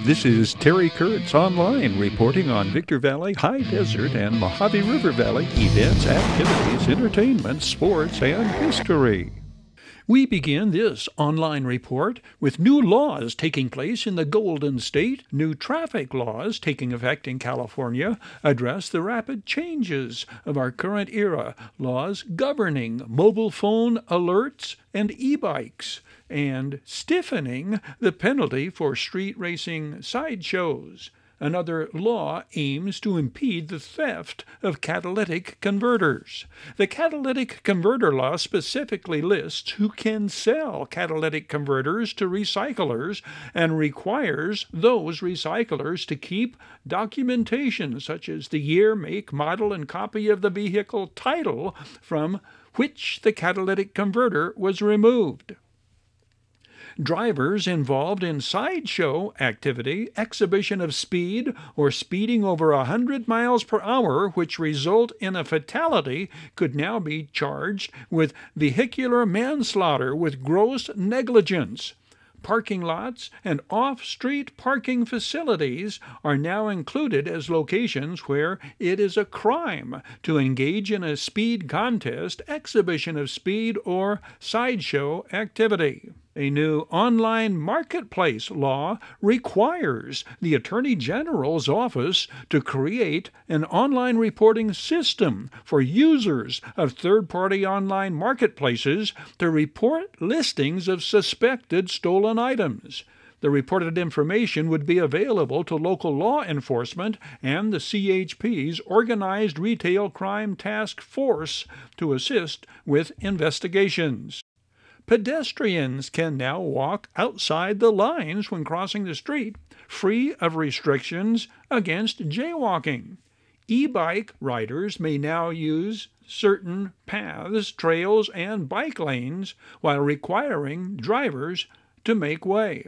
This is Terry Kurtz online reporting on Victor Valley, High Desert, and Mojave River Valley events, activities, entertainment, sports, and history. We begin this online report with new laws taking place in the Golden State. New traffic laws taking effect in California address the rapid changes of our current era. Laws governing mobile phone alerts and e-bikes, and stiffening the penalty for street racing sideshows. Another law aims to impede the theft of catalytic converters. The catalytic converter law specifically lists who can sell catalytic converters to recyclers and requires those recyclers to keep documentation such as the year, make, model, and copy of the vehicle title from which the catalytic converter was removed. Drivers involved in sideshow activity, exhibition of speed, or speeding over 100 miles per hour, which result in a fatality, could now be charged with vehicular manslaughter with gross negligence. Parking lots and off-street parking facilities are now included as locations where it is a crime to engage in a speed contest, exhibition of speed, or sideshow activity. A new online marketplace law requires the Attorney General's office to create an online reporting system for users of third-party online marketplaces to report listings of suspected stolen items. The reported information would be available to local law enforcement and the CHP's Organized Retail Crime Task Force to assist with investigations. Pedestrians can now walk outside the lines when crossing the street, free of restrictions against jaywalking. E-bike riders may now use certain paths, trails, and bike lanes while requiring drivers to make way.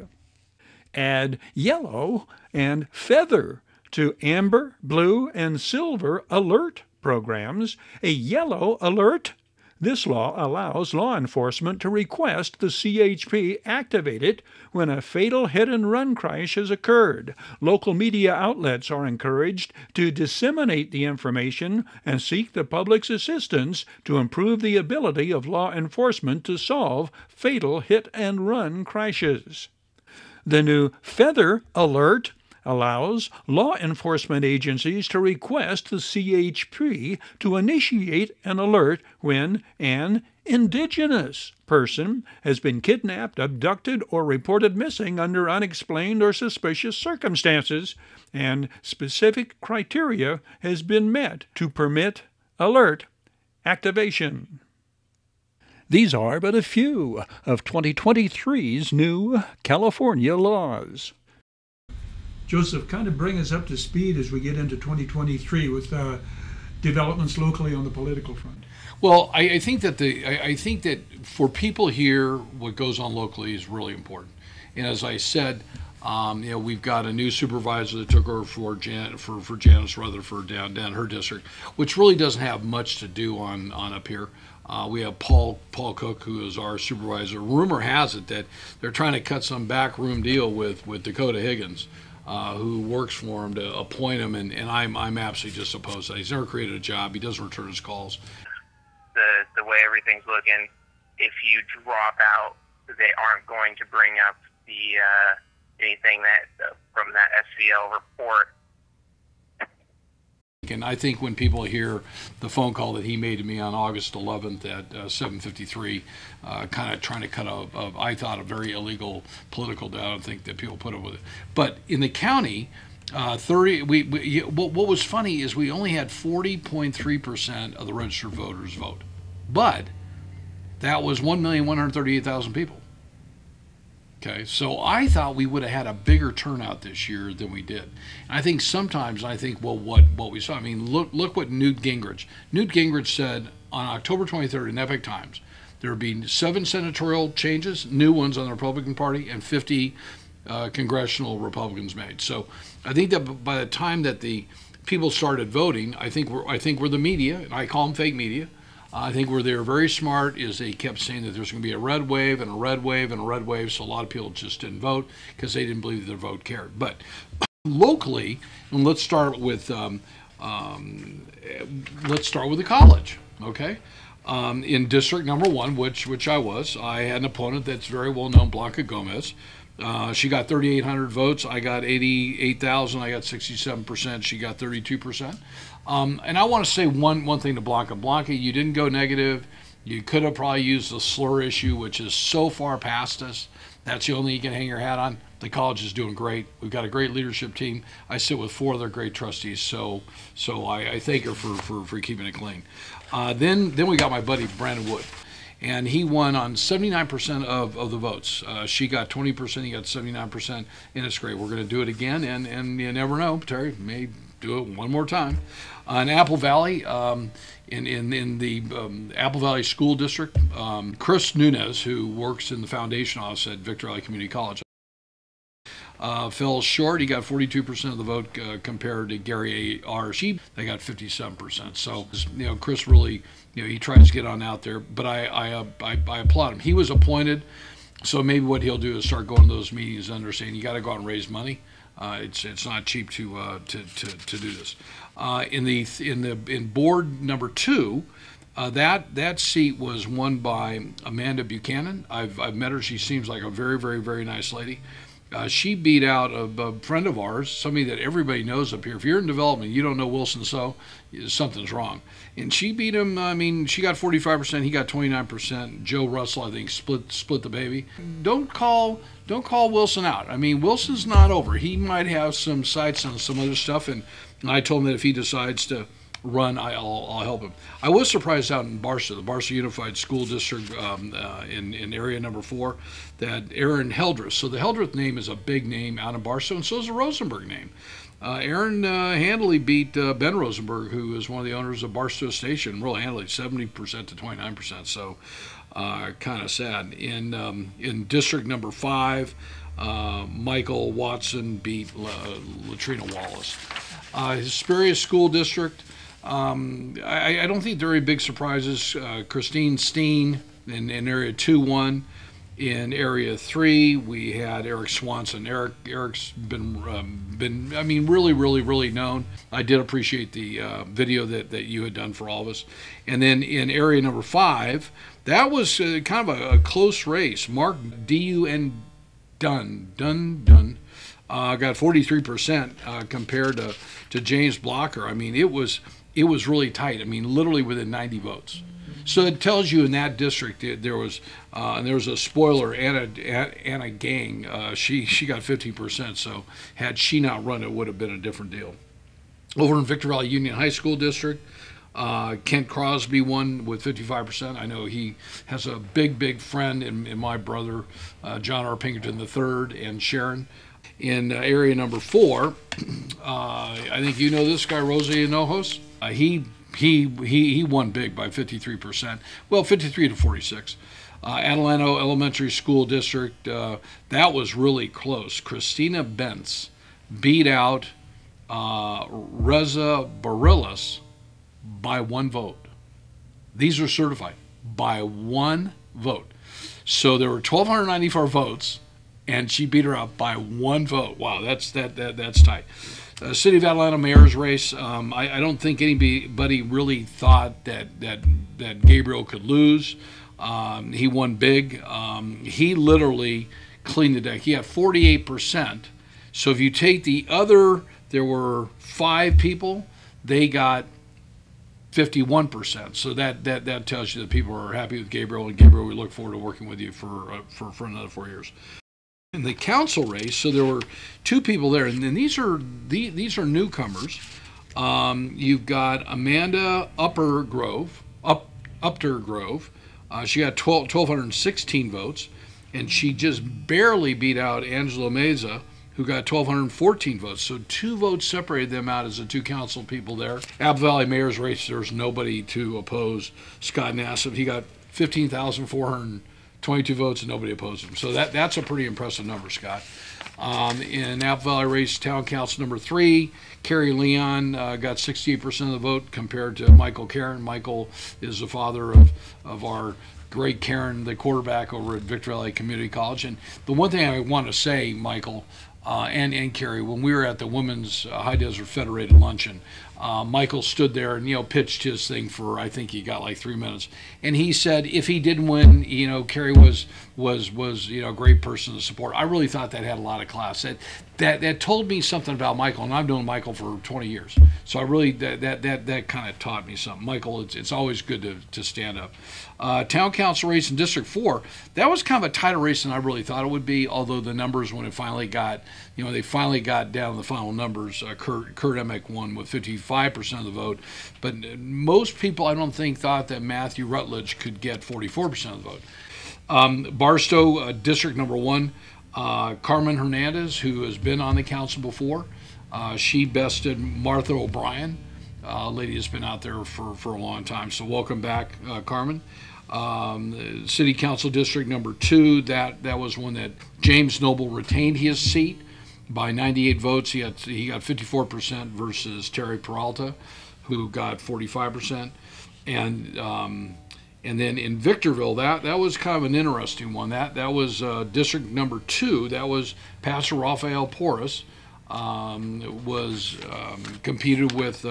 Add yellow and feather to amber, blue, and silver alert programs. A yellow alert. This law allows law enforcement to request the CHP activate it when a fatal hit-and-run crash has occurred. Local media outlets are encouraged to disseminate the information and seek the public's assistance to improve the ability of law enforcement to solve fatal hit-and-run crashes. The new Feather Alert allows law enforcement agencies to request the CHP to initiate an alert when an indigenous person has been kidnapped, abducted, or reported missing under unexplained or suspicious circumstances, and specific criteria has been met to permit alert activation. These are but a few of 2023's new California laws. Joseph, kind of bring us up to speed as we get into 2023 with developments locally on the political front. Well, I think that for people here, what goes on locally is really important. And as I said, we've got a new supervisor that took over for Janice Rutherford down her district, which really doesn't have much to do on up here. We have Paul Cook, who is our supervisor. Rumor has it that they're trying to cut some backroom deal with Dakota Higgins, who works for him, to appoint him, and I'm absolutely just opposed to that. He's never created a job. He doesn't return his calls. The way everything's looking, if you drop out, they aren't going to bring up the anything that from that SVL report. And I think when people hear the phone call that he made to me on August 11th at 7:53, kind of trying to cut I thought, a very illegal political deal. I don't think that people put up with it. But in the county, what was funny is we only had 40.3% of the registered voters vote. But that was 1,138,000 people. Okay, so I thought we would have had a bigger turnout this year than we did. And I think sometimes well, what we saw. I mean, look what Newt Gingrich said on October 23rd in Epic Times. There would be 7 senatorial changes, new ones on the Republican Party, and 50 congressional Republicans made. So I think that by the time that the people started voting, I think we're the media, and I call them fake media. I think where they were very smart is they kept saying that there's going to be a red wave and a red wave and a red wave, so a lot of people just didn't vote because they didn't believe their vote cared. But locally, and let's start with the college, okay? In district number 1, which I had an opponent that's very well known, Blanca Gomez. She got 3,800 votes. I got 88,000. I got 67%. She got 32%. And I want to say one thing to Blanca. Blanca, you didn't go negative. You could have probably used the slur issue, which is so far past us. That's the only thing you can hang your hat on. The college is doing great. We've got a great leadership team. I sit with 4 other great trustees, so I thank her for keeping it clean. Then we got my buddy Brandon Wood, and he won on 79% of the votes. She got 20%, he got 79%, and it's great. We're going to do it again, and you never know, Terry may do it one more time. In Apple Valley, in the Apple Valley School District, Chris Nunez, who works in the foundation office at Victor Valley Community College, fell short. He got 42% of the vote compared to Gary R. Sheep. They got 57%. So, Chris really, he tries to get on out there. But I applaud him. He was appointed, so maybe what he'll do is start going to those meetings and understand you got to go out and raise money. It's not cheap to do this. In board number 2. That seat was won by Amanda Buchanan. I've met her. She seems like a very, very, very nice lady. She beat out a friend of ours, somebody that everybody knows up here. If you're in development, you don't know Wilson So, something's wrong. And she beat him. I mean, she got 45%. He got 29%. Joe Russell, I think, split the baby. Don't call Wilson out. I mean, Wilson's not over. He might have some sights on some other stuff, and I told him that if he decides to run, I'll help him. I was surprised out in Barstow, the Barstow Unified School District in area number 4, that Aaron Heldreth. So the Heldreth name is a big name out in Barstow, and so is the Rosenberg name. Aaron handily beat Ben Rosenberg, who is one of the owners of Barstow Station, real handily, 70% to 29%. So kind of sad. In District number 5, Michael Watson beat Latrina Wallace. Hesperia School District. I don't think there are any big surprises. Christine Steen in area 2-1. In area 3, we had Eric Swanson. Eric's been I mean, really, really, really known. I did appreciate the video that you had done for all of us. And then in area number 5, that was kind of a close race. Mark D.U.N. Dunn got 43% compared to James Blocker. I mean, it was really tight. I mean, literally within 90 votes. So it tells you in that district there was a spoiler, Anna Gang. She got 50%. So had she not run, it would have been a different deal. Over in Victor Valley Union High School District, Kent Crosby won with 55%. I know he has a big friend in my brother, John R. Pinkerton III, and Sharon. In area number 4, I think you know this guy, Rosie Hinojos. He won big by 53%. Well, 53 to 46. Adelanto Elementary School District, that was really close. Christina Bentz beat out Reza Barillas by 1 vote. These are certified by 1 vote. So there were 1,294 votes, and she beat her out by 1 vote. Wow, that's tight. City of Atlanta mayor's race. I don't think anybody really thought that Gabriel could lose. He won big. He literally cleaned the deck. He had 48%. So if you take the other, there were 5 people, they got 51%. So that tells you that people are happy with Gabriel. And Gabriel, we look forward to working with you for another 4 years. In the council race, so there were 2 people there, and then these are newcomers. You've got Amanda Uptergrove. She got 1,216 votes, and she just barely beat out Angela Meza, who got 1,214 votes. So 2 votes separated them out as the 2 council people there. Apple Valley mayor's race, there's nobody to oppose Scott Nassif. He got 15,422 votes and nobody opposed him. So that's a pretty impressive number, Scott. In Apple Valley race, town council number 3, Kerry Leon got 68% of the vote compared to Michael Karen. Michael is the father of our great Karen, the quarterback over at Victor Valley Community College. And the one thing I want to say, Michael, and Kerry, when we were at the Women's High Desert Federated Luncheon, Michael stood there and pitched his thing for, I think he got like 3 minutes, and he said if he didn't win, Kerry was a great person to support. I really thought that had a lot of class. That told me something about Michael, and I've known Michael for 20 years, so I really that kind of taught me something. Michael, it's always good to stand up. Town council race in District 4, that was kind of a tighter race than I really thought it would be, although the numbers, when it finally got, they finally got down to the final numbers, Kurt Emick won with 55% of the vote, but most people, I don't think, thought that Matthew Rutledge could get 44% of the vote. Barstow, District number 1, Carmen Hernandez, who has been on the council before, she bested Martha O'Brien, a lady that's been out there for a long time. So welcome back, Carmen. City Council District number 2, that was one that James Noble retained his seat by 98 votes. He got 54% versus Terry Peralta, who got 45%. And then in Victorville, that was kind of an interesting one. That was District number 2. That was Pastor Raphael Porras. Competed with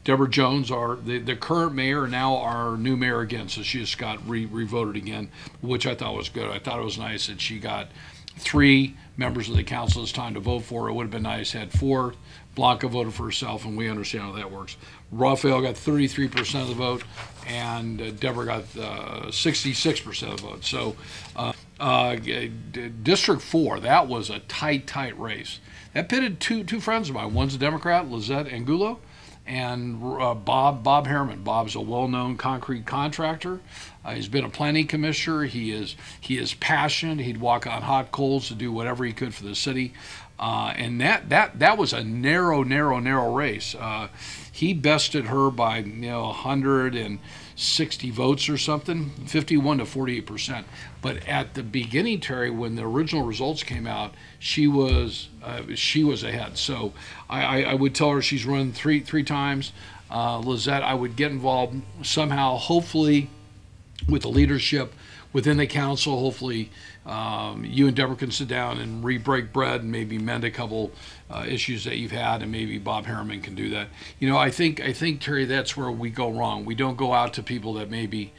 Deborah Jones, the current mayor, now our new mayor again. So she just got re-voted again, which I thought was good. I thought it was nice that she got 3 members of the council this time to vote for her. It would have been nice had 4. Blanca voted for herself, and we understand how that works. Raphael got 33% of the vote, and Deborah got 66% of the vote. So District 4, that was a tight race. That pitted two friends of mine. One's a Democrat, Lizette Angulo, and Bob Harriman. Bob's a well-known concrete contractor. He's been a planning commissioner. He is passionate. He'd walk on hot coals to do whatever he could for the city. And that was a narrow race. He bested her by 160 votes or something, 51 to 48%. But at the beginning, Terry, when the original results came out, she was ahead. So I would tell her she's run three times. Lizette, I would get involved somehow, hopefully, with the leadership within the council. Hopefully, you and Deborah can sit down and re-break bread and maybe mend a couple issues that you've had, and maybe Bob Harriman can do that. I think Terry, that's where we go wrong. We don't go out to people that maybe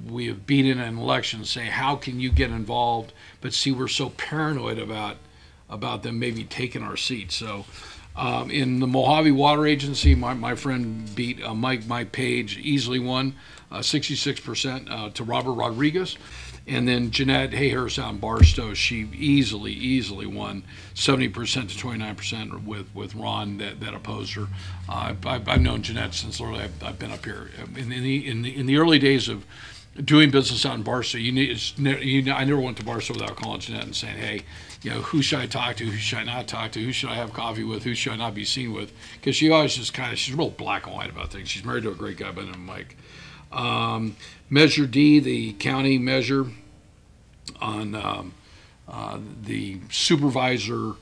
we have beaten an election and say, how can you get involved? But see, we're so paranoid about them maybe taking our seats. So in the Mojave Water Agency, my friend beat Mike Page, easily won 66% to Robert Rodriguez. And then Jeanette Hayhurst out in Barstow, she easily won 70% to 29% with Ron that opposed her. I've known Jeanette since literally I've been up here. In the early days of doing business out in Barstow, I never went to Barstow without calling Jeanette and saying, hey, who should I talk to? Who should I not talk to? Who should I have coffee with? Who should I not be seen with? Because she always just she's real black and white about things. She's married to a great guy by the name of Mike. Measure D, the county measure on the supervisor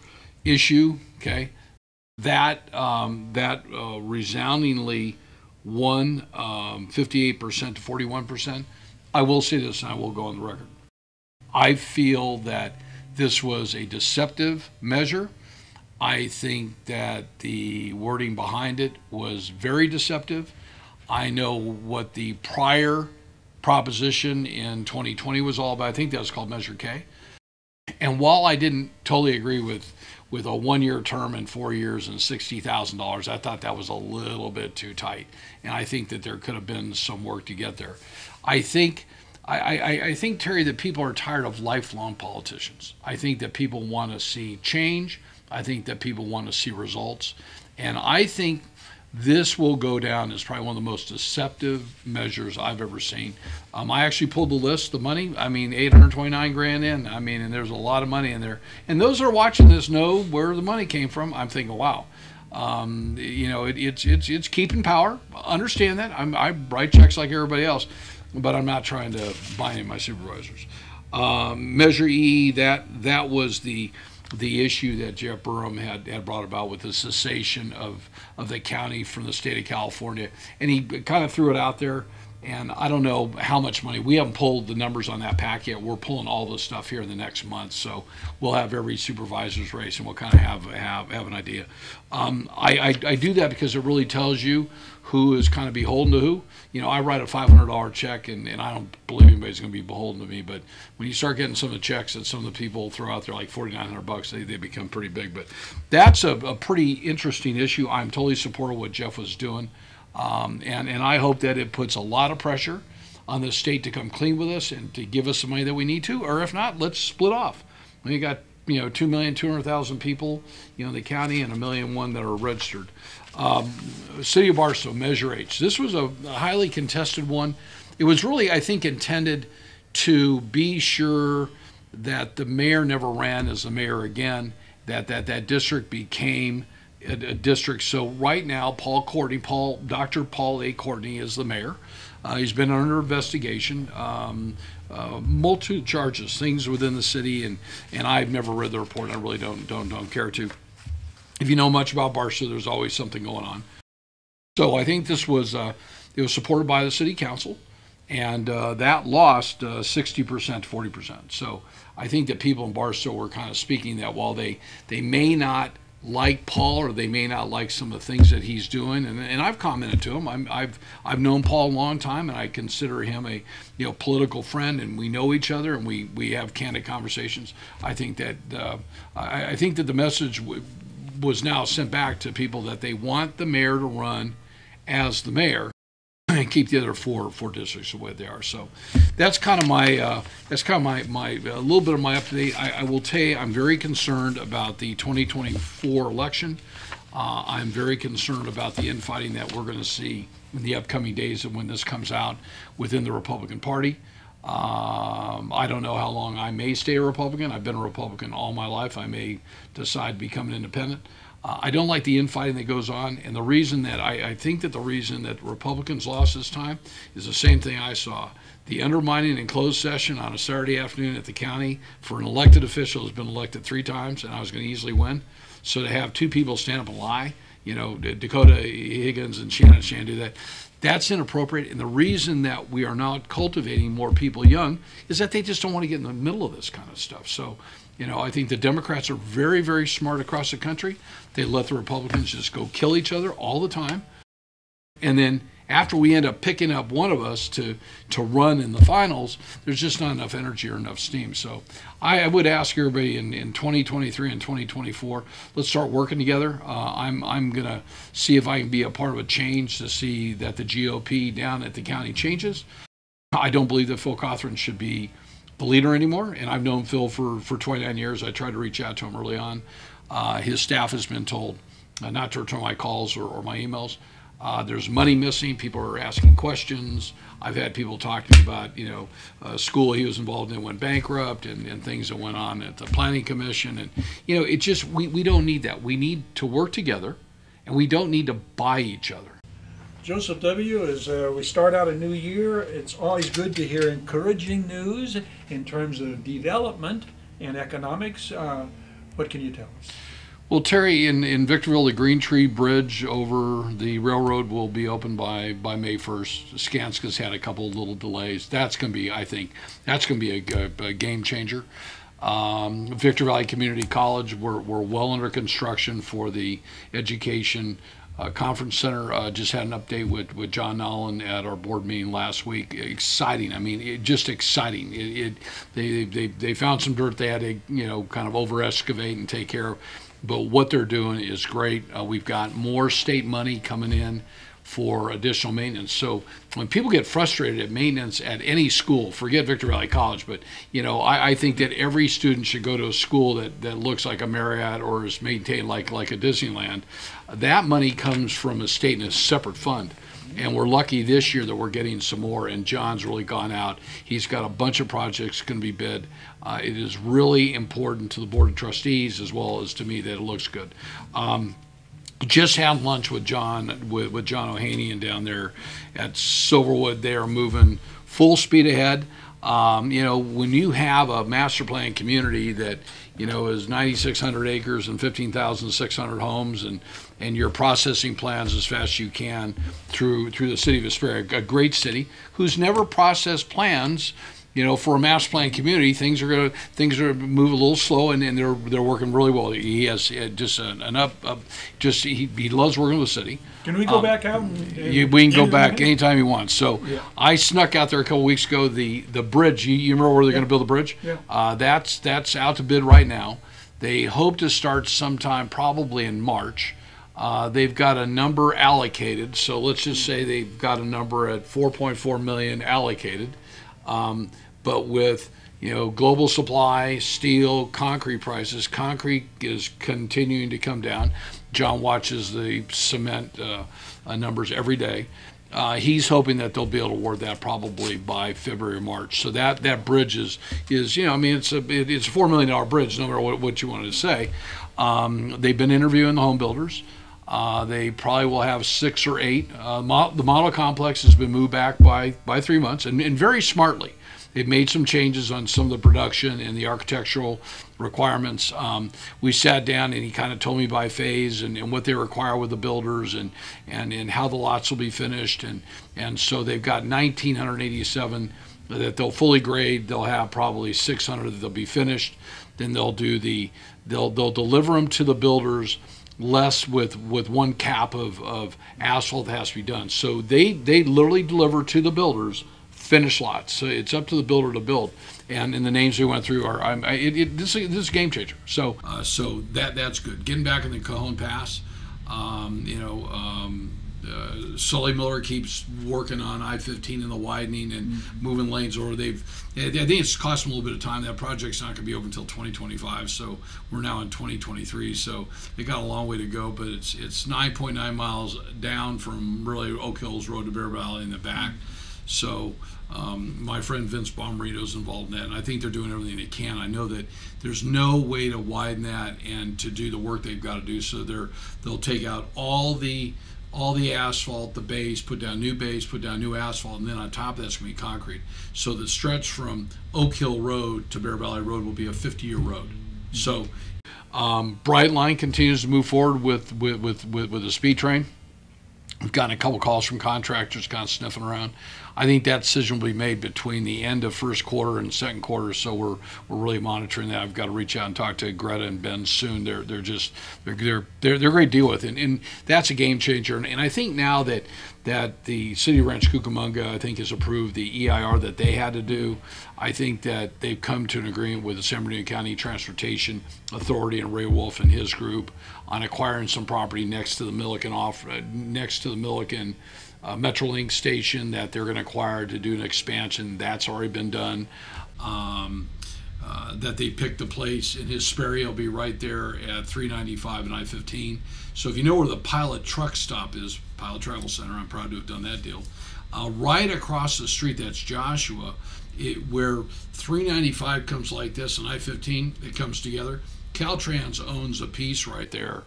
issue, okay, that resoundingly won 58% to 41%. I will say this, and I will go on the record. I feel that this was a deceptive measure. I think that the wording behind it was very deceptive. I know what the prior proposition in 2020 was all about. I think that was called Measure K. And while I didn't totally agree with a 1-year term and 4 years and $60,000, I thought that was a little bit too tight. And I think that there could have been some work to get there. I think, Terry, that people are tired of lifelong politicians. I think that people want to see change. I think that people want to see results. And I think this will go down as probably one of the most deceptive measures I've ever seen. I actually pulled the list, the money. I mean, $829,000 in. I mean, and there's a lot of money in there. And those that are watching this know where the money came from. I'm thinking, wow, it's keeping power. Understand that. I write checks like everybody else, but I'm not trying to buy any of my supervisors. Measure E, that was the the issue that Jeff Burham had brought about with the cessation of the county from the state of California. And he kind of threw it out there. And I don't know how much money. We haven't pulled the numbers on that pack yet. We're pulling all this stuff here in the next month. So we'll have every supervisor's race, and we'll kind of have an idea. I do that because it really tells you who is kind of beholden to who. You know, I write a $500 check, and I don't believe anybody's going to be beholden to me. But when you start getting some of the checks that some of the people throw out there, like $4,900, they become pretty big. But that's a pretty interesting issue. I'm totally supportive of what Jeff was doing. And I hope that it puts a lot of pressure on the state to come clean with us and to give us the money that we need to, or if not, let's split off. We got 2,200,000 people, in the county, and 1,000,001 that are registered. City of Barstow, Measure H. This was a highly contested one. It was really, I think, intended to be sure that the mayor never ran as the mayor again, that district became a district. So right now, Dr. Paul A. Courtney is the mayor. He's been under investigation, multiple charges, things within the city, and I've never read the report. I really don't care to. If you know much about Barstow, there's always something going on. So I think this was it was supported by the city council, and that lost 60% to 40%. So I think that people in Barstow were kind of speaking that while they may not like Paul, or they may not like some of the things that he's doing, and I've commented to him. I've known Paul a long time, and I consider him a political friend, and we know each other, and we have candid conversations. I think that I think that the message was now sent back to people that they want the mayor to run as the mayor and keep the other four districts the way they are. So that's kind of my a little bit of my update. I will tell you, I'm very concerned about the 2024 election. I'm very concerned about the infighting that we're going to see in the upcoming days and when this comes out within the Republican Party. I don't know how long I may stay a Republican. I've been a Republican all my life. I may decide to become an independent. I don't like the infighting that goes on, and the reason that I think that the reason that Republicans lost this time is the same thing I saw. The undermining in closed session on a Saturday afternoon at the county for an elected official who's been elected 3 times, and I was going to easily win. So to have 2 people stand up and lie, Dakota Higgins and Shannon do that, that's inappropriate. And the reason that we are not cultivating more people young is that they just don't want to get in the middle of this kind of stuff. So, I think the Democrats are very, very smart across the country. They let the Republicans just go kill each other all the time. And then after we end up picking up one of us to run in the finals, there's just not enough energy or enough steam. So I would ask everybody in 2023 and 2024, let's start working together. I'm going to see if I can be a part of a change to see that the GOP down at the county changes. I don't believe that Phil Cothran should be the leader anymore, and I've known Phil for 29 years. I tried to reach out to him early on. His staff has been told not to return my calls or my emails. There's money missing. People are asking questions. I've had people talk to me about, a school he was involved in went bankrupt and things that went on at the Planning Commission. And, it just, we don't need that. We need to work together, and we don't need to buy each other. Joseph W., as we start out a new year, it's always good to hear encouraging news in terms of development and economics. What can you tell us? Well, Terry, in Victorville, the Green Tree Bridge over the railroad will be open by May 1st. Skanska's had a couple of little delays. That's going to be, I think, a game changer. Victor Valley Community College, we're well under construction for the education conference center. Just had an update with John Nolan at our board meeting last week. Exciting. I mean, just exciting. They found some dirt they had to kind of over excavate and take care of. But what they're doing is great. We've got more state money coming in for additional maintenance. So when people get frustrated at maintenance at any school, forget Victor Valley College, but I think that every student should go to a school that looks like a Marriott or is maintained like a Disneyland. That money comes from a state in a separate fund. And we're lucky this year that we're getting some more, and John's really gone out. He's got a bunch of projects going to be bid. It is really important to the Board of Trustees as well as to me that it looks good. Just had lunch with John, with John O'Haney down there at Silverwood. They are moving full speed ahead. When you have a master plan community that is 9,600 acres and 15,600 homes, and your processing plans as fast as you can through the city of Hesperia, a great city who's never processed plans. For a master plan community, things are gonna move a little slow, and they're working really well. He has just he loves working with the city. Can we go back out? We can go back anytime you want. So yeah. I snuck out there a couple weeks ago. The bridge, you remember where they're going to build the bridge? Yeah. That's out to bid right now. They hope to start sometime probably in March. They've got a number allocated. So let's just say they've got a number at $4.4 million allocated. But with global supply, steel, concrete prices, concrete is continuing to come down. John watches the cement numbers every day. He's hoping that they'll be able to award that probably by February or March. So that bridge is it's a $4 million bridge, no matter what you wanted to say. They've been interviewing the home builders. They probably will have 6 or 8. The model complex has been moved back by 3 months, and very smartly. They've made some changes on some of the production and the architectural requirements. We sat down and he kind of told me by phase and what they require with the builders and how the lots will be finished. And so they've got 1,987 that they'll fully grade. They'll have probably 600 that they'll be finished. Then they'll deliver them to the builders less with one cap of asphalt that has to be done. So they literally deliver to the builders finished lots. So it's up to the builder to build. And the names we went through are this is a game changer. So that's good. Getting back in the Cajon Pass, Sully Miller keeps working on I-15 and the widening and moving lanes over. I think it's cost them a little bit of time. That project's not going to be over until 2025. So we're now in 2023. So they got a long way to go, but it's 9.9 miles down from really Oak Hills Road to Bear Valley in the back. So my friend Vince Bomberito is involved in that, and I think they're doing everything they can. I know that there's no way to widen that and to do the work they've got to do. So they'll take out all the asphalt, the base, put down new base, put down new asphalt, and then on top of that's going to be concrete. So the stretch from Oak Hill Road to Bear Valley Road will be a 50-year road. So Brightline continues to move forward with the speed train. We've gotten a couple calls from contractors kind of sniffing around. I think that decision will be made between the end of first quarter and second quarter, so we're really monitoring that. I've got to reach out and talk to Greta and Ben soon. They're a great deal with it, and that's a game changer. And I think now that the City of Rancho Cucamonga, I think, has approved the EIR that they had to do, I think that they've come to an agreement with the San Bernardino County Transportation Authority and Ray Wolf and his group on acquiring some property next to the Milliken Metrolink station that they're going to acquire to do an expansion. That's already been done. That they picked a place in Hesperia will be right there at 395 and I-15. So if you know where the Pilot truck stop is, Pilot Travel Center, I'm proud to have done that deal. Right across the street, that's Joshua, where 395 comes like this and I-15, it comes together. Caltrans owns a piece right there.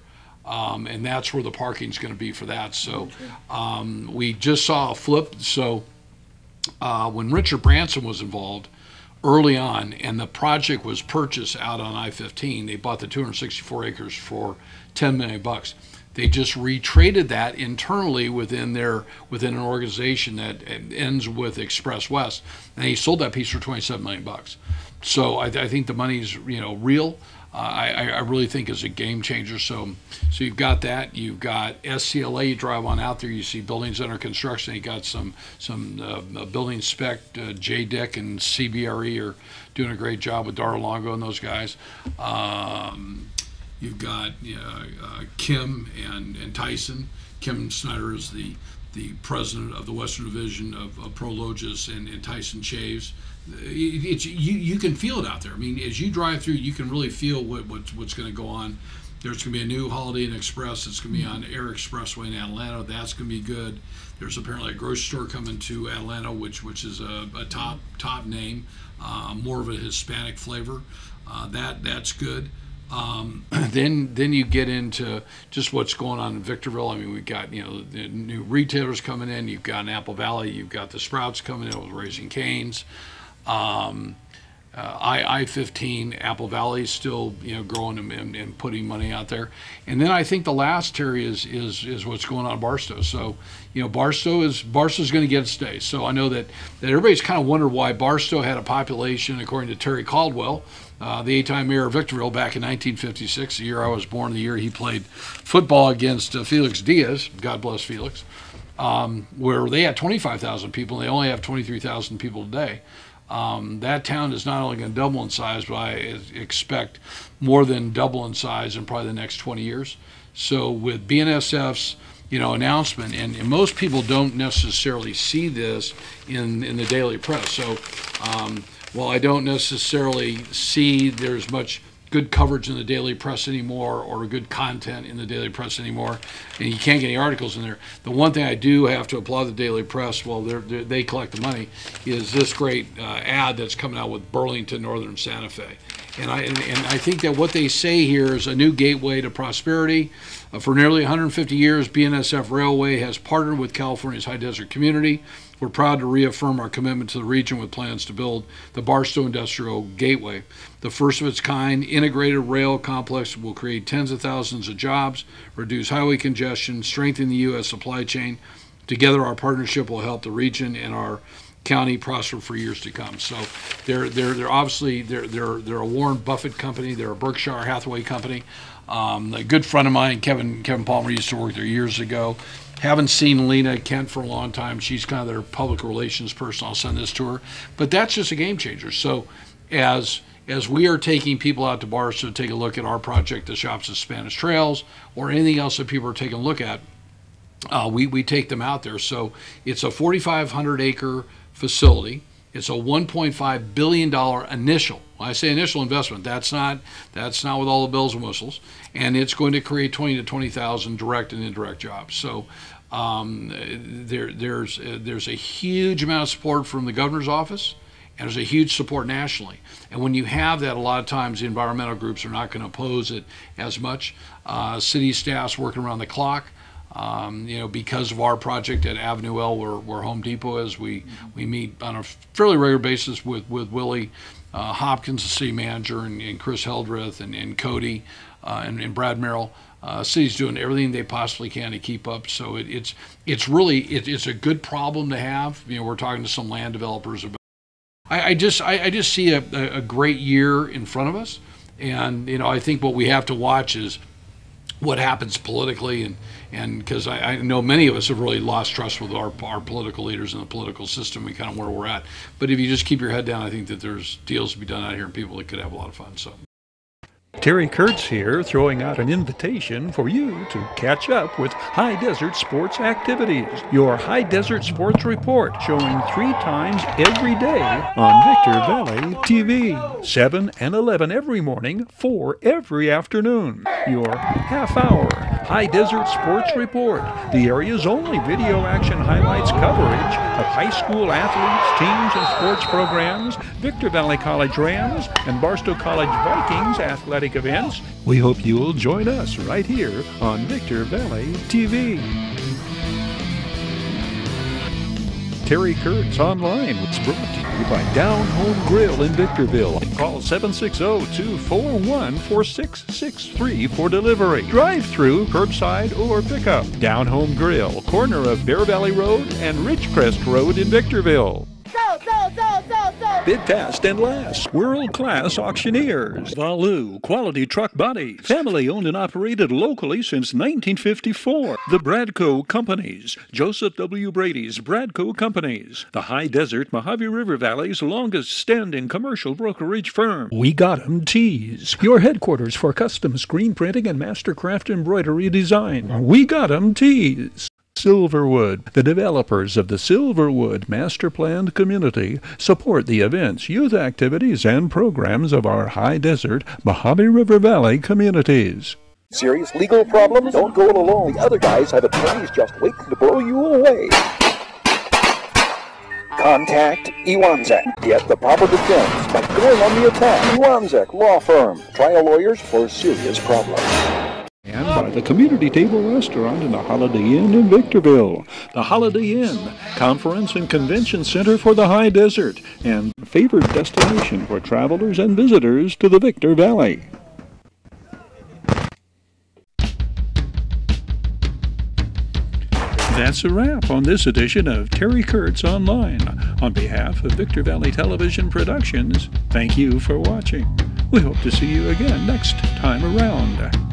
And that's where the parking's going to be for that. So we just saw a flip. So when Richard Branson was involved early on and the project was purchased out on I-15, they bought the 264 acres for $10 million. They just retraded that internally within an organization that ends with Express West, and they sold that piece for $27 million. So I think the money's real. I really think is a game changer. So you've got that. You've got SCLA. You drive on out there, you see buildings under construction. You got some building spec. J Dick and CBRE are doing a great job with Dar Longo and those guys. You've got Kim and Tyson. Kim Snyder is the president of the Western Division of Prologis, and Tyson Chaves. You can feel it out there. I mean, as you drive through, you can really feel what's going to go on. There's going to be a new Holiday Inn Express. It's going to be on Air Expressway in Atlanta. That's going to be good. There's apparently a grocery store coming to Atlanta, which is a top name, more of a Hispanic flavor. That's good. Then you get into just what's going on in Victorville. I mean, we've got the new retailers coming in. You've got in Apple Valley. You've got the Sprouts coming in with Raising Cane's. I-15, Apple Valley is still growing and putting money out there. And then I think the last, Terry, is what's going on in Barstow. So Barstow's going to get its day. So I know that everybody's kind of wondered why Barstow had a population, according to Terry Caldwell, the 8-time mayor of Victorville back in 1956, the year I was born, the year he played football against Felix Diaz, God bless Felix, where they had 25,000 people and they only have 23,000 people today. That town is not only going to double in size, but I expect more than double in size in probably the next 20 years. So with BNSF's announcement, and most people don't necessarily see this in the daily press. So while I don't necessarily see there's much good coverage in the daily press anymore or good content in the daily press anymore, and you can't get any articles in there, the one thing I do have to applaud the daily press, well, they collect the money, is this great ad that's coming out with Burlington Northern Santa Fe. And I think that what they say here is a new gateway to prosperity. For nearly 150 years, BNSF Railway has partnered with California's high desert community. We're proud to reaffirm our commitment to the region with plans to build the Barstow Industrial Gateway. The first of its kind integrated rail complex will create tens of thousands of jobs, reduce highway congestion, strengthen the U.S. supply chain. Together, our partnership will help the region and our county prosper for years to come. So they're obviously they're a Warren Buffett company. They're a Berkshire Hathaway company. A good friend of mine, Kevin Palmer, used to work there years ago. Haven't seen Lena Kent for a long time. She's kind of their public relations person. I'll send this to her. But that's just a game changer. So as we are taking people out to Barstow to take a look at our project, the Shops of Spanish Trails, or anything else that people are taking a look at, we take them out there. So it's a 4,500 acre facility. It's a $1.5 billion initial. When I say initial investment, that's not with all the bells and whistles, and it's going to create 20 to 20,000 direct and indirect jobs. So there's a huge amount of support from the governor's office, and there's a huge support nationally. And when you have that, a lot of times the environmental groups are not going to oppose it as much. City staff's working around the clock. Because of our project at Avenue L, where Home Depot is, we meet on a fairly regular basis with Willie Hopkins, the city manager, and Chris Heldreth, and Cody, and Brad Merrill. City's doing everything they possibly can to keep up. So it's a good problem to have. We're talking to some land developers about. I just see a great year in front of us, and I think what we have to watch is what happens politically, and because I know many of us have really lost trust with our political leaders and the political system and kind of where we're at. But if you just keep your head down, I think that there's deals to be done out here and people that could have a lot of fun. So. Terry Kurtz here, throwing out an invitation for you to catch up with High Desert Sports Activities, your High Desert Sports Report, showing 3 times every day on Victor Valley TV, 7 and 11 every morning, 4 every afternoon. Your half-hour High Desert Sports Report, the area's only video action highlights coverage of high school athletes, teams, and sports programs, Victor Valley College Rams, and Barstow College Vikings athletic events. We hope you'll join us right here on Victor Valley TV. Terry Kurtz Online is brought to you by Down Home Grill in Victorville. Call 760-241-4663 for delivery, drive-through, curbside, or pickup. Down Home Grill, corner of Bear Valley Road and Ridgecrest Road in Victorville. Bid fast and last. World-class auctioneers. Valu Quality Truck Bodies. Family owned and operated locally since 1954. The Bradco Companies. Joseph W. Brady's Bradco Companies. The High Desert Mojave River Valley's longest standing commercial brokerage firm. We Got 'em Tees. Your headquarters for custom screen printing and mastercraft embroidery design. We Got 'em Tees. Silverwood. The developers of the Silverwood Master Planned Community support the events, youth activities, and programs of our High Desert Mojave River Valley communities. Serious legal problems? Don't go it alone. The other guys have attorneys just waiting to blow you away. Contact Iwanzek. Get the proper defense by going on the attack. Iwanzek Law Firm. Trial lawyers for serious problems. And by the Community Table Restaurant in the Holiday Inn in Victorville. The Holiday Inn, conference and convention center for the high desert, and favored destination for travelers and visitors to the Victor Valley. That's a wrap on this edition of Terry Kurtz Online. On behalf of Victor Valley Television Productions, thank you for watching. We hope to see you again next time around.